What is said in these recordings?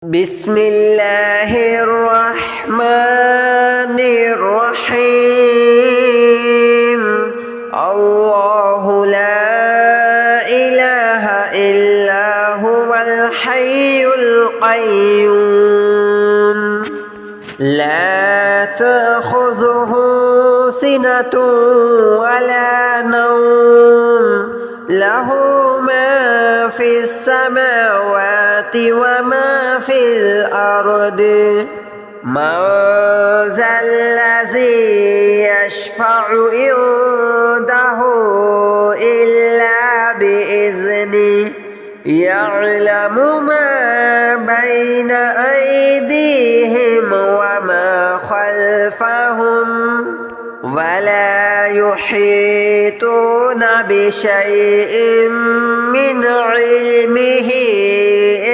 بسم الله الرحمن الرحيم. الله لا إله إلا هو الحي القيوم لا تأخذه سنة ولا نوم له ما في السماوات وما في الأرض من ذا الذي يشفع عنده إلا بإذنه يعلم ما بين أيديهم وما خلفهم ولا يحيطون بشيء من علمه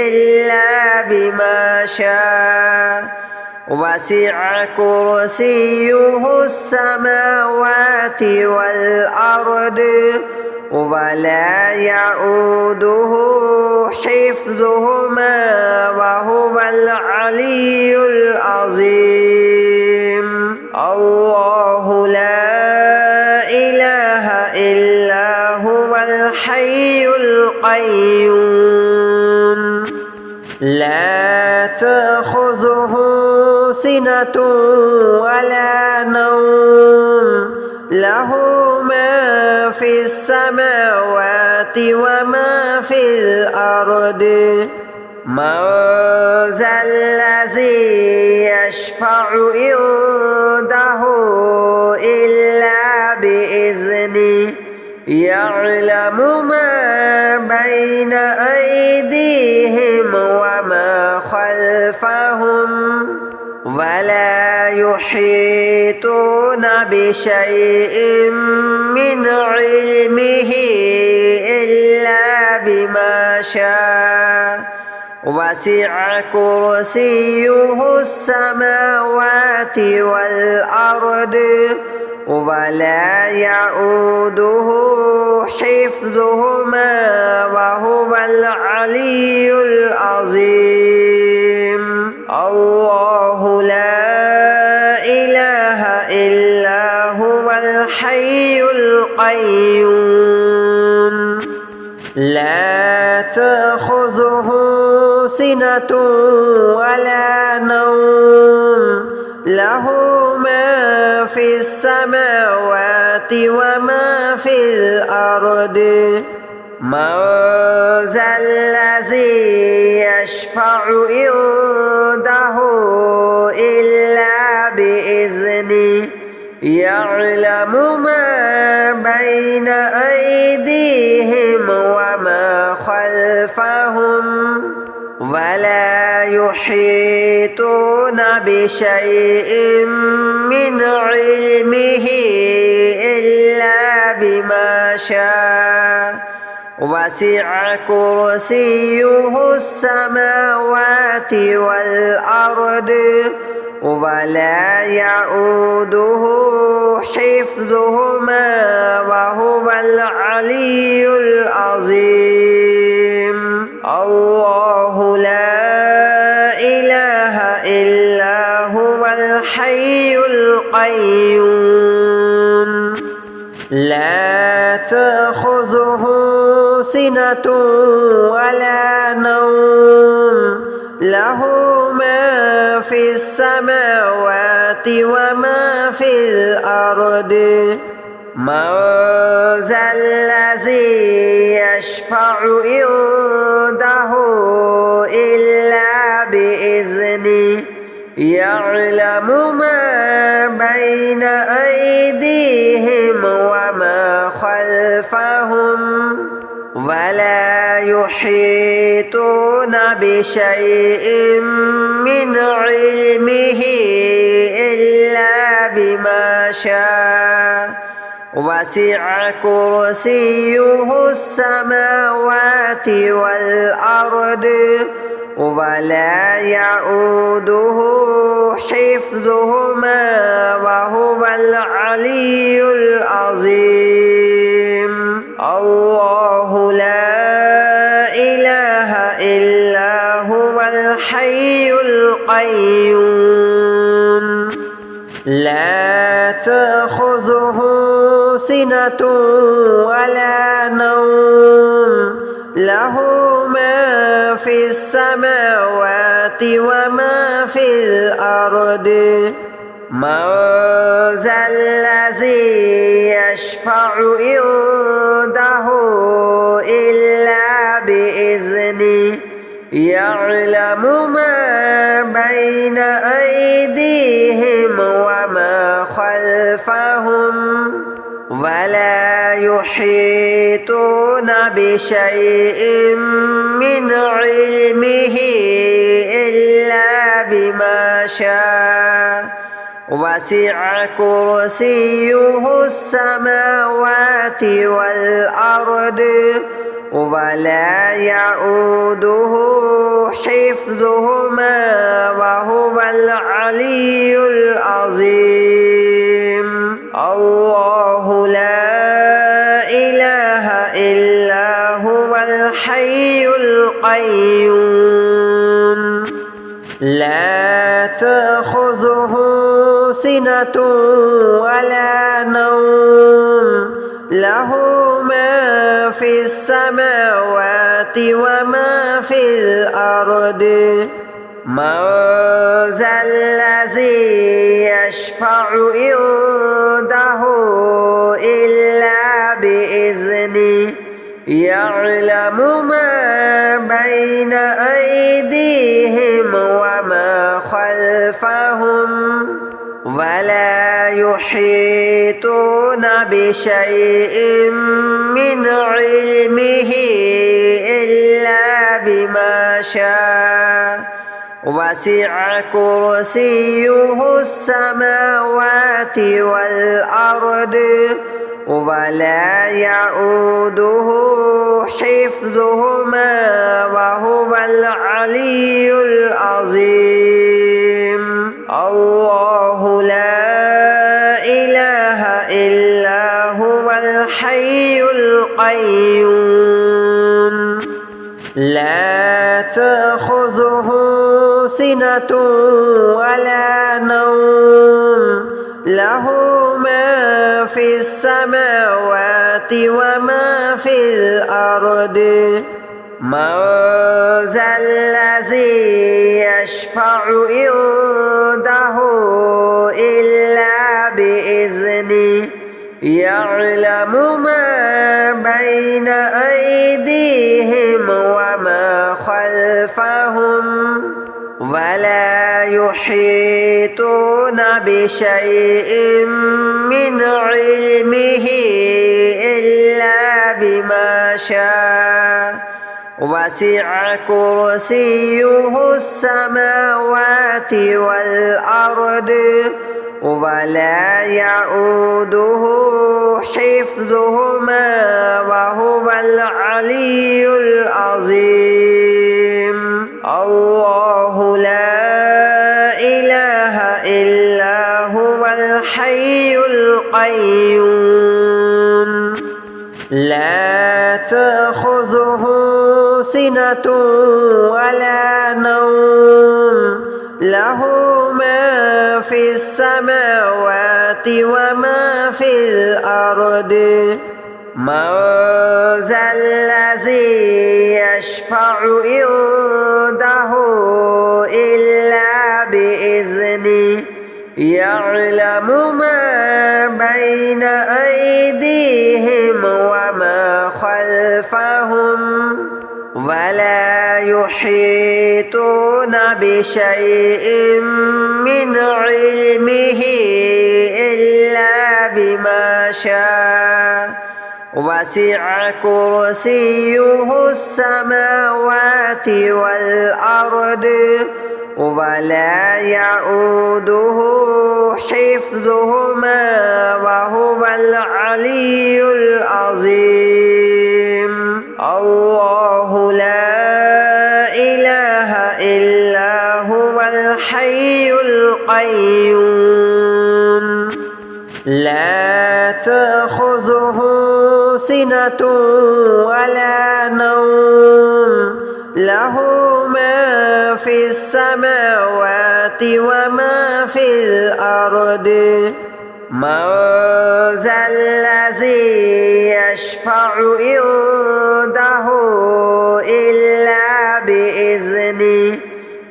إلا بما شاء وسع كرسيه السماوات والأرض ولا يؤوده حفظهما وهو العلي العظيم. الله لا إله إلا هو الحي القيوم لا تأخذه سنة ولا نوم له ما في السماوات وما في الأرض من ذا الذي يشفع عنده إلا بإذنه يعلم ما بين أيديهم وما خلفهم ولا يحيطون بشيء من علمه إلا بما شاء وسع كرسيه السماوات والأرض ولا يؤوده حفظهما وهو العلي العظيم. الله لا إله إلا هو الحي القيوم لا تأخذه سنة ولا نوم له ما في السماوات وما في الأرض من ذا الذي يشفع عنده إلا بإذنه يعلم ما بين أيديهم وما خلفهم ولا يحيطون بشيء من علمه إلا بما شاء وسع كرسيه السماوات والأرض ولا يؤوده حفظهما وهو العلي العظيم. الله لا إله إلا هو الحي القيوم لا تأخذه سنة ولا نوم له ما في السماوات وما في الأرض من ذا الذي يشفع عنده إلا بإذنه يعلم ما بين أيديهم وما خلفهم ولا يحيطون بشيء من علمه إلا بما شاء وسع كرسيه السماوات والأرض ولا يؤوده حفظهما وهو العلي العظيم. الله لا إله إلا هو الحي الحي القيوم لا تأخذه سنة ولا نوم له ما في السماوات وما في الأرض من ذا الذي يشفع عنده إلا بإذنه يعلم ما بين أيديهم وما خلفهم ولا يحيطون بشيء من علمه إلا بما شاء وسع كرسيه السماوات والأرض ولا يؤوده حفظهما وهو العلي العظيم الله لا إله إلا هو الحي القيوم لا تأخذه سنة ولا نوم له ما في السماوات وما في الأرض من ذا الذي يشفع عنده إلا بإذنه يعلم ما بين أيديهم وما خلفهم ولا يحيطون بشيء من علمه إلا بما شاء وسع كرسيه السماوات والأرض ولا يؤوده حفظهما وهو العلي العظيم الله لا إله إلا هو الحي القيوم لا تأخذه سنة ولا نوم له ما في السماوات وما في الأرض من ذا الذي يشفع عنده إلا بإذنه يعلم ما بين أيديهم وما خلفهم ولا يحيطون بشيء من علمه إلا بما شاء وسع كرسيه السماوات والأرض ولا يؤوده حفظهما وهو العلي العظيم الله لا إله إلا هو الحي القيوم لا تأخذه سنة ولا نوم له ما في السماوات وما في الأرض من ذا الذي يشفع عنده إلا بإذنه يعلم ما بين أيديهم وما خلفهم ولا يحيطون بشيء من علمه إلا بما شاء وسع كرسيه السماوات والأرض ولا يؤوده حفظهما وهو العلي العظيم الله لا إله إلا هو الحي القيوم لا تأخذه سنة ولا نوم له ما في السماوات وما في الأرض من ذا الذي يشفع عنده إلا بإذنه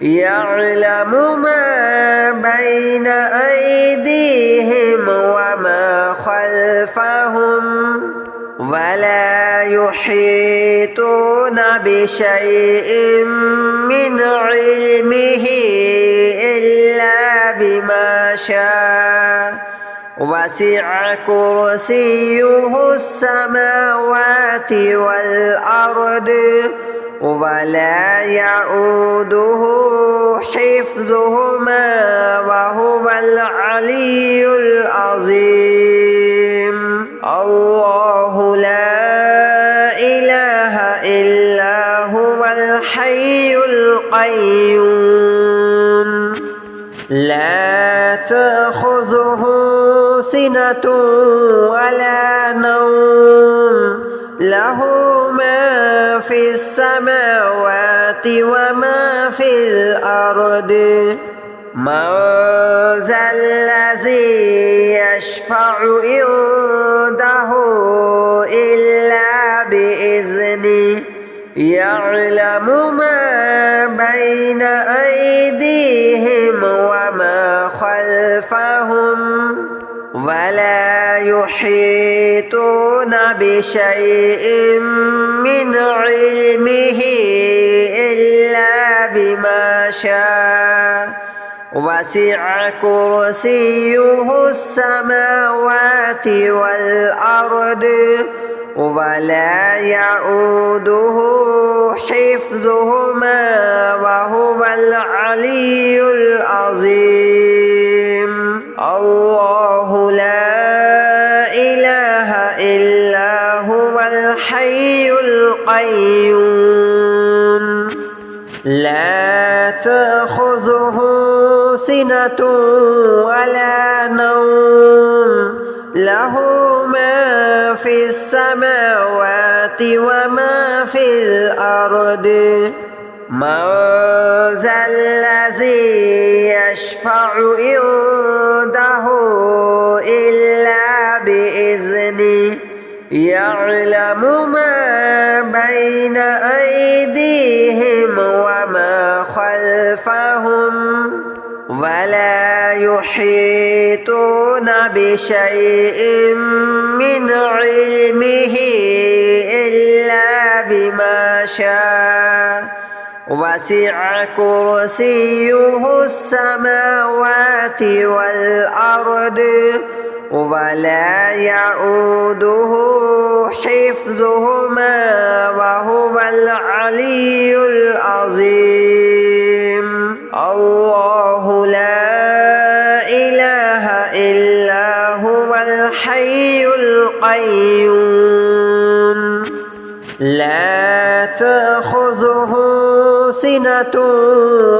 يعلم ما بين أيديهم وما خلفهم ولا يحيطون بشيء من علمه إلا بما شاء وسع كرسيه السماوات والأرض ولا يؤوده حفظهما وهو العلي العظيم الله لا إله إلا هو الحي القيوم لا تأخذه سنة ولا نوم له ما في السماوات وما في الأرض من ذا الذي يشفع عنده إلا بإذنه يعلم ما بين أيديهم وما خلفهم ولا يحيطون بشيء من علمه إلا بما شاء وسع كرسيه السماوات والأرض ولا يؤوده حفظهما وهو العلي العظيم الله لا إله إلا هو الحي القيوم لا تأخذه سنة ولا نوم له ما في السماوات وما في الأرض من ذا الذي يشفع عنده إلا بإذنه يعلم ما بين أيديهم وما خلفهم ولا يحيطون بشيء من علمه إلا بما شاء وسع كرسيه السماوات والأرض ولا يؤوده حفظهما وهو العلي العظيم الله لا إله إلا هو الحي القيوم لا تأخذه سنة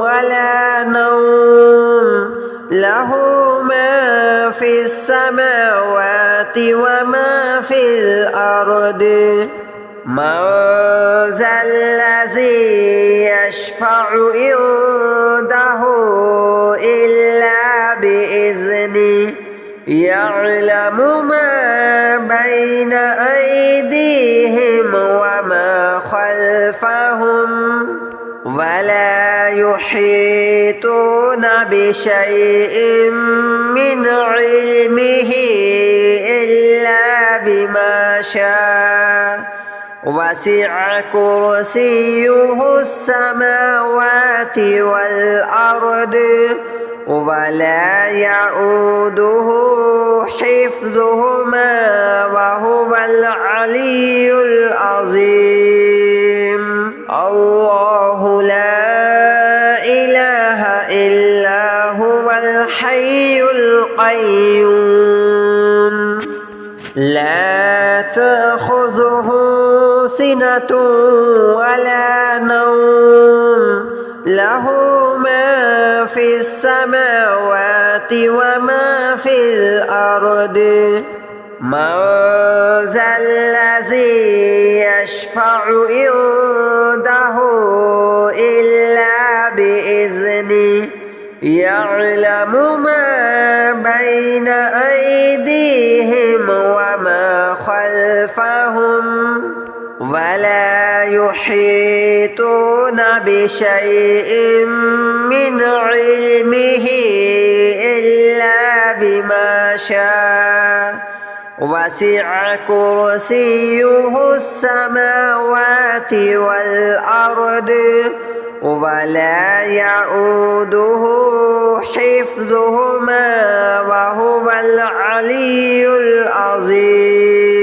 ولا نوم له ما في السماوات وما في الأرض من ذا الذي يشفع عنده إلا بإذنه يعلم ما بين أيديهم وما خلفهم ولا يحيطون بشيء من علمه إلا بما شاء وسع كرسيه السماوات والأرض ولا يؤوده حفظهما وهو العلي العظيم الله لا إله إلا هو الحي القيوم لا تأخذه سنة ولا نوم له ما في السماوات وما في الأرض من ذا الذي يشفع عنده يعلم ما بين أيديهم وما خلفهم ولا يحيطون بشيء من علمه إلا بما شاء وسع كرسيه السماوات والأرض ولا يؤوده حفظهما وهو العلي العظيم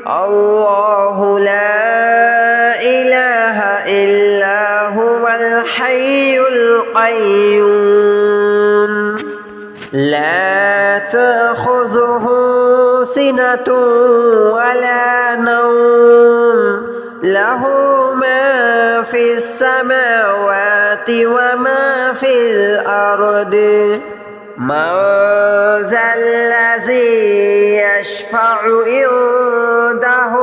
الله لا إله إلا هو الحي القيوم لا تأخذه سنة ولا نوم له ما في السماوات وما في الأرض من ذا الذي يشفع عنده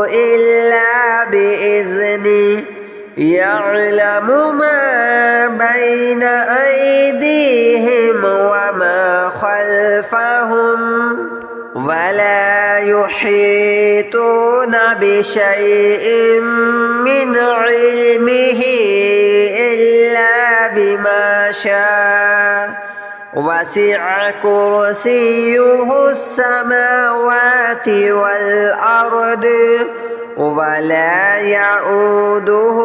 إلا بإذنه يعلم ما بين أيديهم وما خلفهم ولا يحيطون بشيء من علمه إلا بما شاء وسع كرسيه السماوات والأرض ولا يؤوده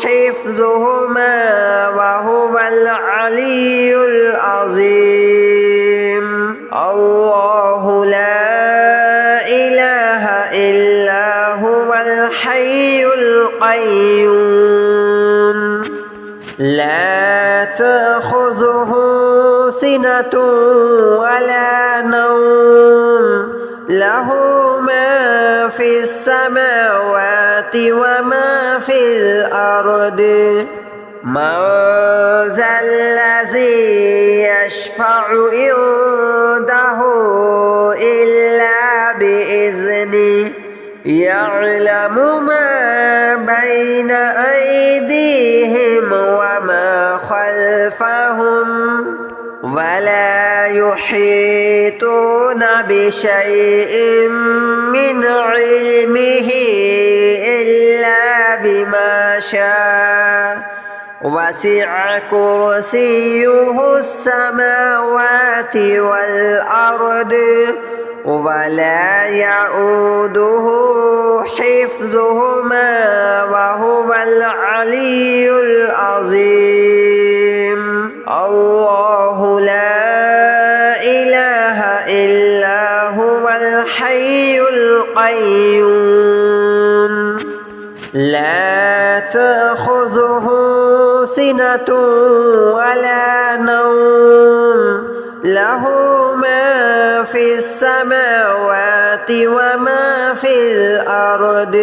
حفظهما وهو العلي العظيم الله لا إله إلا هو الحي القيوم لا تأخذه سنة ولا نوم له ما في السماوات وما في الأرض من ذا الذي يشفع عنده إلا بإذنه يعلم ما بين أيديهم وما خلفهم ولا يحيطون بشيء من علمه إلا بما شاء وسع كرسيه السماوات والأرض ولا يؤوده حفظهما وهو العلي العظيم الله لا إله إلا هو الحي القيوم لا تأخذه سنة ولا نوم له ما في السماوات وما في الأرض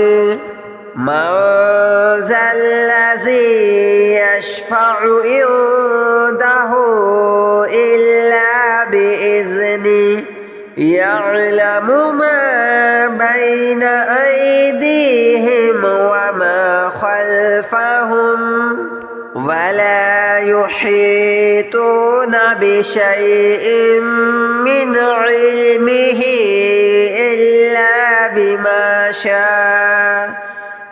من ذا الذي يشفع عنده إلا بإذنه يعلم ما بين أيديهم وما خلفهم ولا يحيطون بشيء من علمه إلا بما شاء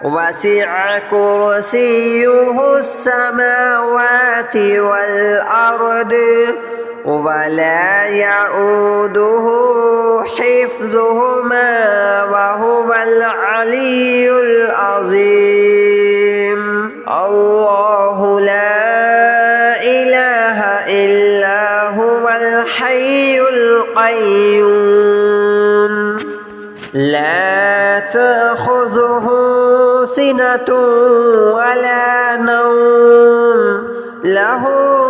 وسع كرسيه السماوات والأرض ولا يؤوده حفظهما وهو العلي العظيم الله لا إله إلا هو الحي القيوم لا تأخذه سنة ولا نوم له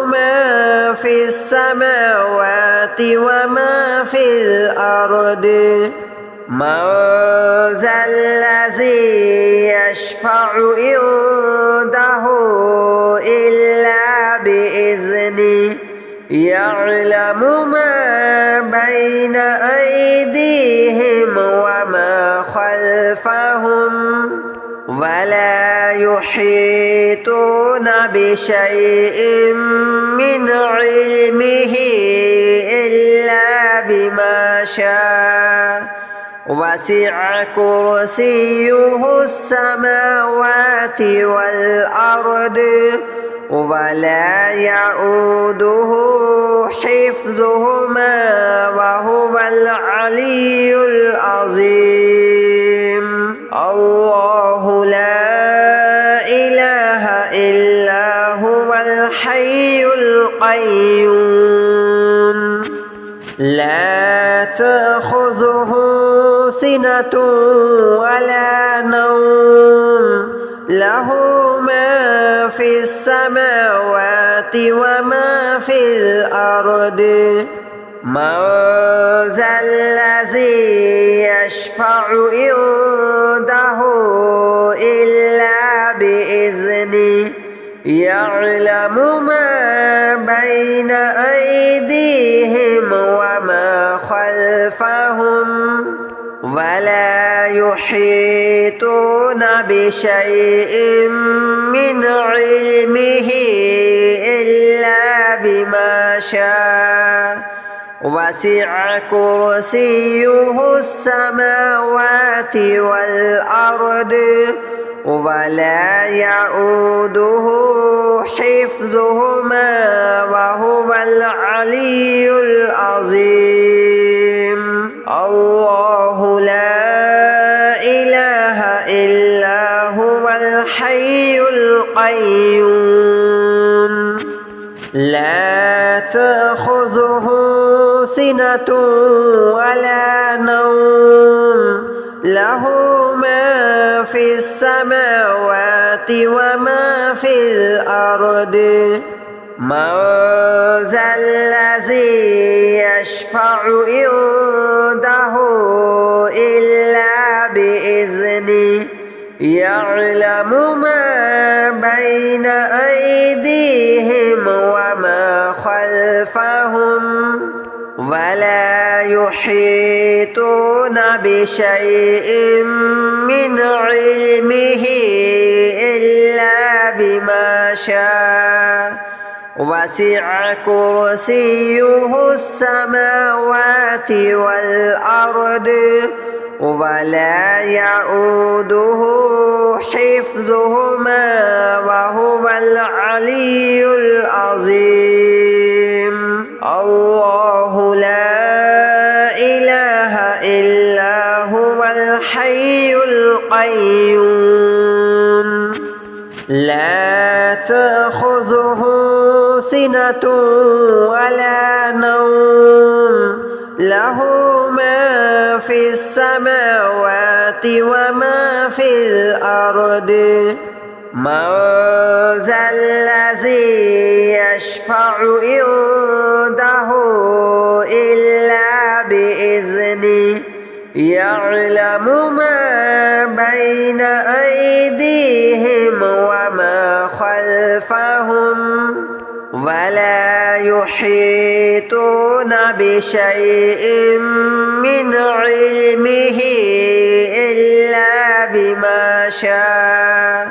ما في السماوات وما في الأرض من ذا الذي يشفع عنده إلا بإذنه يعلم ما بين أيديهم وما خلفهم ولا يحيطون بشيء من علمه إلا بما شاء وسع كرسيه السماوات والأرض ولا يؤوده حفظهما وهو العلي العظيم الله لا إله إلا هو الحي القيوم لا تأخذه سنة ولا نوم له ما في السماوات وما في الأرض من ذا الذي يشفع عنده إلا بإذنه يعلم ما بين أيديهم وما خلفهم ولا يحيطون بشيء من علمه إلا بما شاء وسع كرسيه السماوات والأرض ولا يؤوده حفظهما وهو العلي العظيم الله لا إله إلا هو الحي القيوم لا تأخذه سنة ولا نوم له ما في السماوات وما في الأرض من ذا الذي يشفع عنده إلا بإذنه يعلم ما بين أيديهم وما خلفهم ولا يحيطون بشيء من علمه إلا بما شاء وسع كرسيه السماوات والأرض ولا يؤوده حفظهما وهو العلي العظيم الله لا إله إلا هو الحي القيوم لا تأخذه سنة ولا نوم له ما في السماوات وما في الأرض من ذا الذي يشفع عنده إلا بإذنه يعلم ما بين أيديهم وما خلفهم ولا يحيطون بشيء من علمه إلا بما شاء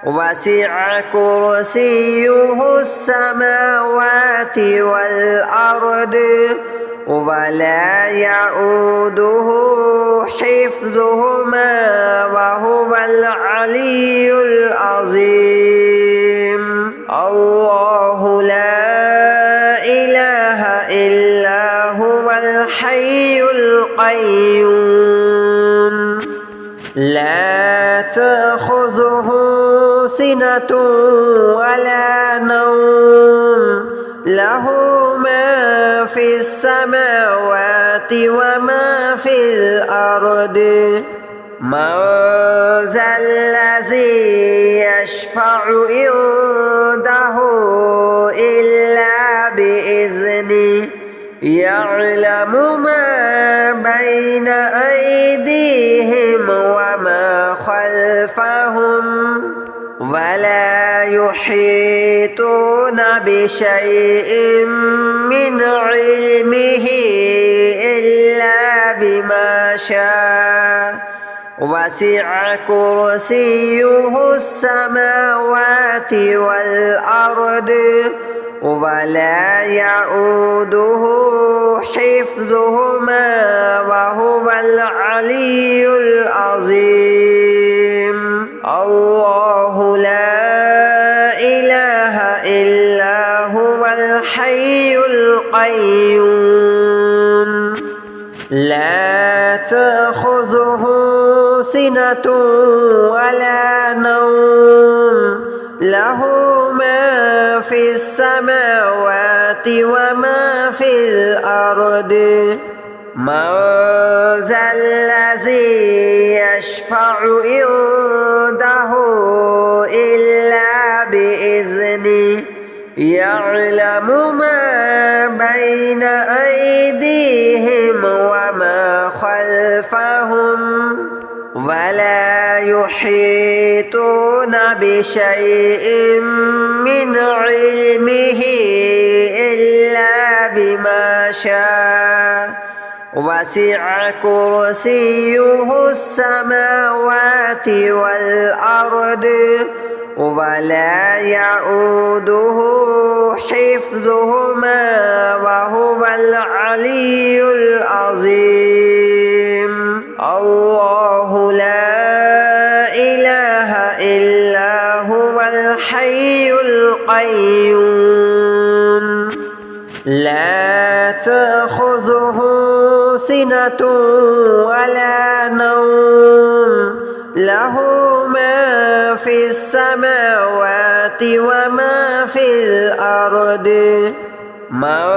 وسع كرسيه السماوات والأرض ولا يؤوده حفظهما وهو العلي العظيم الله لا إله إلا هو الحي القيوم لا تأخذه سنة ولا نوم له ما في السماوات وما في الأرض من ذا الذي يشفع عنده إلا بإذنه يعلم ما بين أيديهم وما خلفهم ولا يحيطون بشيء من علمه إلا بما شاء وسع كرسيه السماوات والأرض ولا يؤوده حفظهما وهو العلي العظيم الله لا إله إلا هو الحي القيوم لا تأخذه سنة ولا نوم له ما في السماوات وما في الأرض من ذا الذي يشفع عنده إلا بإذنه يعلم ما بين أيديهم وما خلفهم ولا يحيطون بشيء من علمه إلا بما شاء وسع كرسيه السماوات والأرض ولا يؤوده حفظهما وهو العلي العظيم الله لا إله إلا هو الحي القيوم لا تأخذه سنة ولا نوم له ما في السماوات وما في الأرض من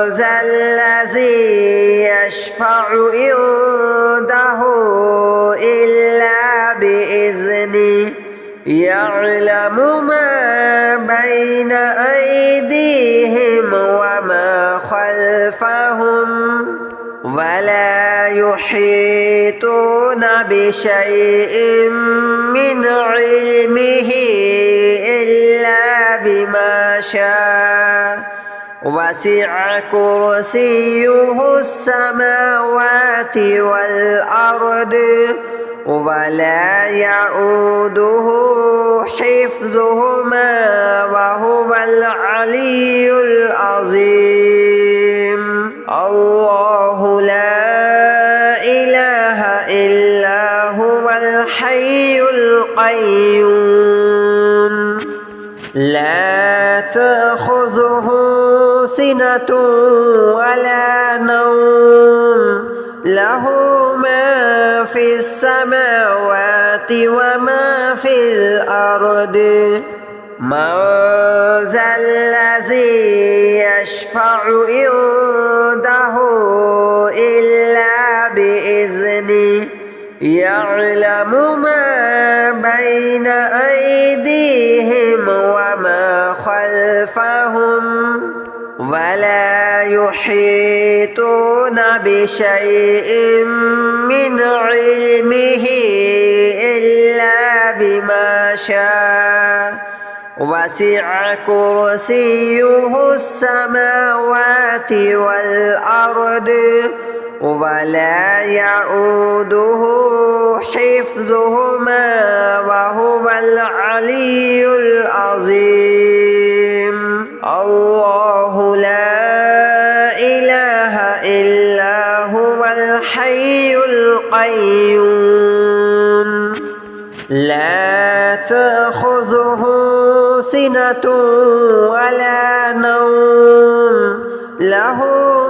ذا الذي يشفع عنده إلا بإذنه يعلم ما بين أيديهم وما خلفهم ولا يحيطون بشيء من علمه إلا بما شاء وسع كرسيه السماوات والأرض ولا يؤوده حفظهما وهو العلي العظيم الله لا إله إلا هو الحي القيوم لا تأخذه سنة ولا نوم له ما في السماوات وما في الأرض من ذا الذي يشفع عنده إلا بإذنه يعلم ما بين أيديهم وما خلفهم ولا يحيطون بشيء من علمه إلا بما شاء وسع كرسيه السماوات والأرض ولا يؤوده حفظهما وهو العلي العظيم الله لا إله إلا هو الحي القيوم لا تأخذه سنة ولا نوم له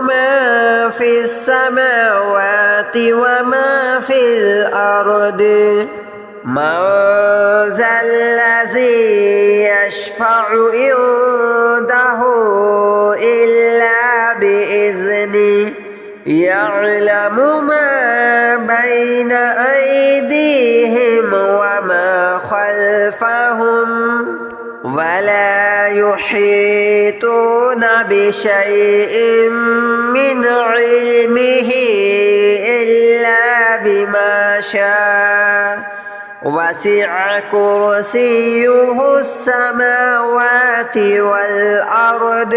ما في السماوات وما في الأرض من ذا الذي يشفع عنده إلا بإذنه يعلم ما بين أيديهم وما خلفهم ولا يحيطون بشيء من علمه إلا بما شاء وسع كرسيه السماوات والأرض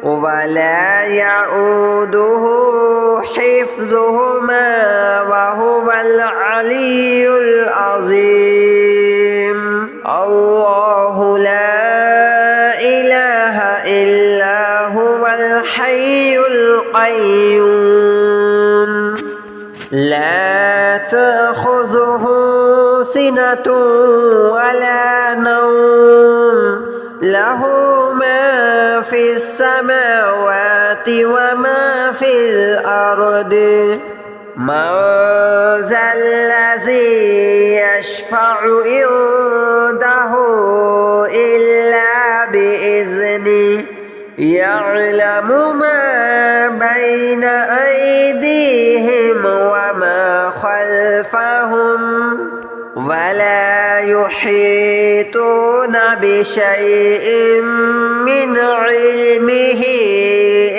ولا يؤوده حفظهما وهو العلي العظيم. الله لا إله إلا هو الحي القيوم لا تأخذه سنة ولا نوم له ما في السماوات وما في الأرض من ذا الذي يشفع عنده إلا بإذنه يعلم ما بين أيديهم وما خلفهم ولا يحيطون بشيء من علمه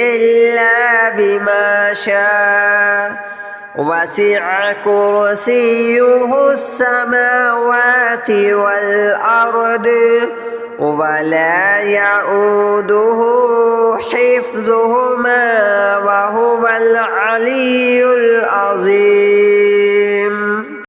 إلا بما شاء وسع كرسيه السماوات والأرض ولا يؤوده حفظهما وهو العلي